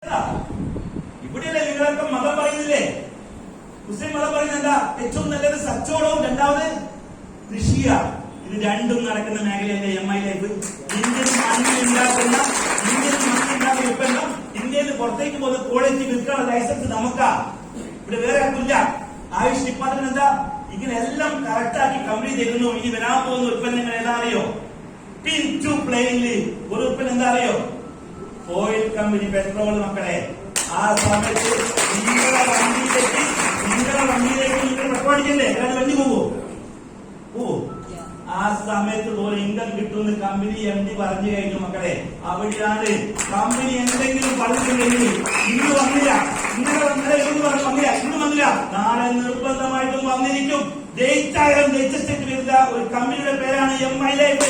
ഇവിടെയല്ലേ നിങ്ങളൊക്കെ മതം പറയുന്നില്ലേ? മുസ്ലിം മതം പറയുന്നത് എന്താ? ഏറ്റവും നല്ലത് കച്ചവടവും രണ്ടാമത് കൃഷിയാണ്. ഇത് രണ്ടും നടക്കുന്ന മേഖലയല്ലേ MI ലൈഫ്. ഇന്ത്യൻ മണ്ണിലുണ്ടാക്കുന്ന ഉൽപ്പന്നം ഇന്ത്യയിൽ പുറത്തേക്ക് പോകുന്ന ക്വാളിറ്റി വിൽക്കാനുള്ള ലൈസൻസ് നമുക്കാ. ഇവിടെ വേറെ ആർക്കില്ല. ആയുഷ് ഡിപ്പാർട്ട്മെന്റ് എന്താ ഇങ്ങനെ എല്ലാം കറക്റ്റാക്കി കംപ്ലീറ്റ് ചെയ്യുന്നു. ഇനി വരാൻ പോകുന്ന ഉൽപ്പന്നങ്ങൾ ഏതാ അറിയോ? പിൻ ടു പ്ലെയിനില് ഒരു ഉൽപ്പന്നം എന്താ അറിയോ? Oil company petrol. മക്കളെ, ആ സമയത്ത് നിങ്ങളുടെ വണ്ടിയിലേക്ക് നിങ്ങൾ പെട്രോൾ അടിക്കണ്ടേ? അല്ലാതെ വണ്ടി പോവോ? ആ സമയത്ത് പോലെ ഇൻകം കിട്ടുമെന്ന് കമ്പനി MD പറഞ്ഞു കഴിഞ്ഞു. മക്കളെ, അവിടെയാണ് കമ്പനി എന്തെങ്കിലും പറഞ്ഞിട്ടുണ്ടെങ്കിൽ ഇന്ന് വന്നില്ല, ഇന്നലെ വന്നില്ല, ഇന്ന് വന്നില്ല, നാളെ നിർബന്ധമായിട്ടും വന്നിരിക്കും. ജയിച്ചായാലും ജയിച്ച സ്റ്റേറ്റ് വരുന്ന ഒരു കമ്പനിയുടെ പേരാണ് MI ലൈഫ്.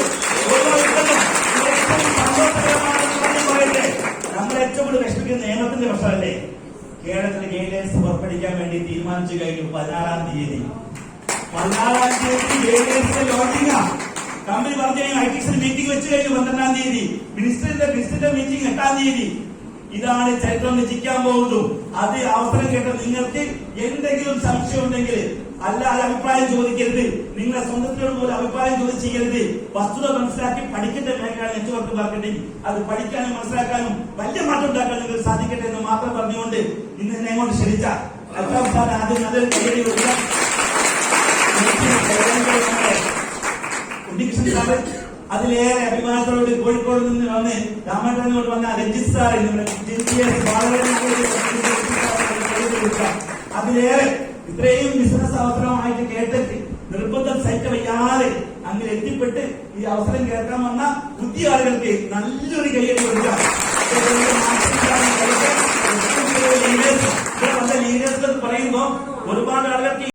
നമ്മൾ ഏറ്റവും കൂടുതൽ വിഷമിക്കുന്ന നിയമത്തിന്റെ പ്രശ്നമല്ലേ? കേരളത്തിലെ ഗൈഡൻസ് പുറപ്പെടുവിക്കാൻ വേണ്ടി തീരുമാനിച്ചു കഴിഞ്ഞു. 16-ാം തീയതി ലോഞ്ചിങ്. കമ്പനി പറഞ്ഞു കഴിഞ്ഞു. ITC മീറ്റിംഗ് വെച്ച് കഴിഞ്ഞു 12-ാം തീയതി. മിനിസ്റ്ററിന്റെ മീറ്റിംഗ് 8-ാം തീയതി. ഇതാണ് ചരിത്രം രചിക്കാൻ പോകുന്നു. അത് അവസരം കേട്ട നിങ്ങൾക്ക് എന്തെങ്കിലും സംശയം ഉണ്ടെങ്കിൽ അല്ലാതെ അഭിപ്രായം ചോദിക്കരുത്. നിങ്ങളെ സ്വന്തത്തിനോട് പോലും അഭിപ്രായം ചോദിച്ചിരിക്കരുത്. വസ്തുത മനസ്സിലാക്കി പഠിക്കേണ്ട മേഖലയാണ് നെറ്റ്വർക്ക് മാർക്കറ്റിംഗ്. അത് പഠിക്കാനും മനസ്സിലാക്കാനും വലിയ മാറ്റം ഉണ്ടാക്കാനും നിങ്ങൾക്ക് സാധിക്കട്ടെ എന്ന് മാത്രം പറഞ്ഞുകൊണ്ട് ഇന്ന് എന്നെ അങ്ങോട്ട് ക്ഷണിച്ച ആദ്യം നല്ലൊരു കൈയടി കൊടുക്കാം. ഉണ്ണികൃഷ്ണൻ സാറ് അതിലേറെ അഭിമാനത്തോട് കോഴിക്കോട് നിന്ന് വന്ന് രാമേട്ടനോട് വന്ന രഞ്ജിത് സാറ് അതിലേറെ ഇത്രയും ബിസിനസ് അവസരമായിട്ട് കേട്ടിട്ട് നിർബന്ധം സഹിച്ച വയ്യാതെ അങ്ങനെ എത്തിപ്പെട്ട് ഈ അവസരം കേൾക്കാൻ വന്ന പുതിയ ആളുകൾക്ക് നല്ലൊരു കൈയ്യടി കൊടുക്കാം. ലീഡേഴ്സ് പറയുമ്പോ ഒരുപാട് ആളുകൾക്ക്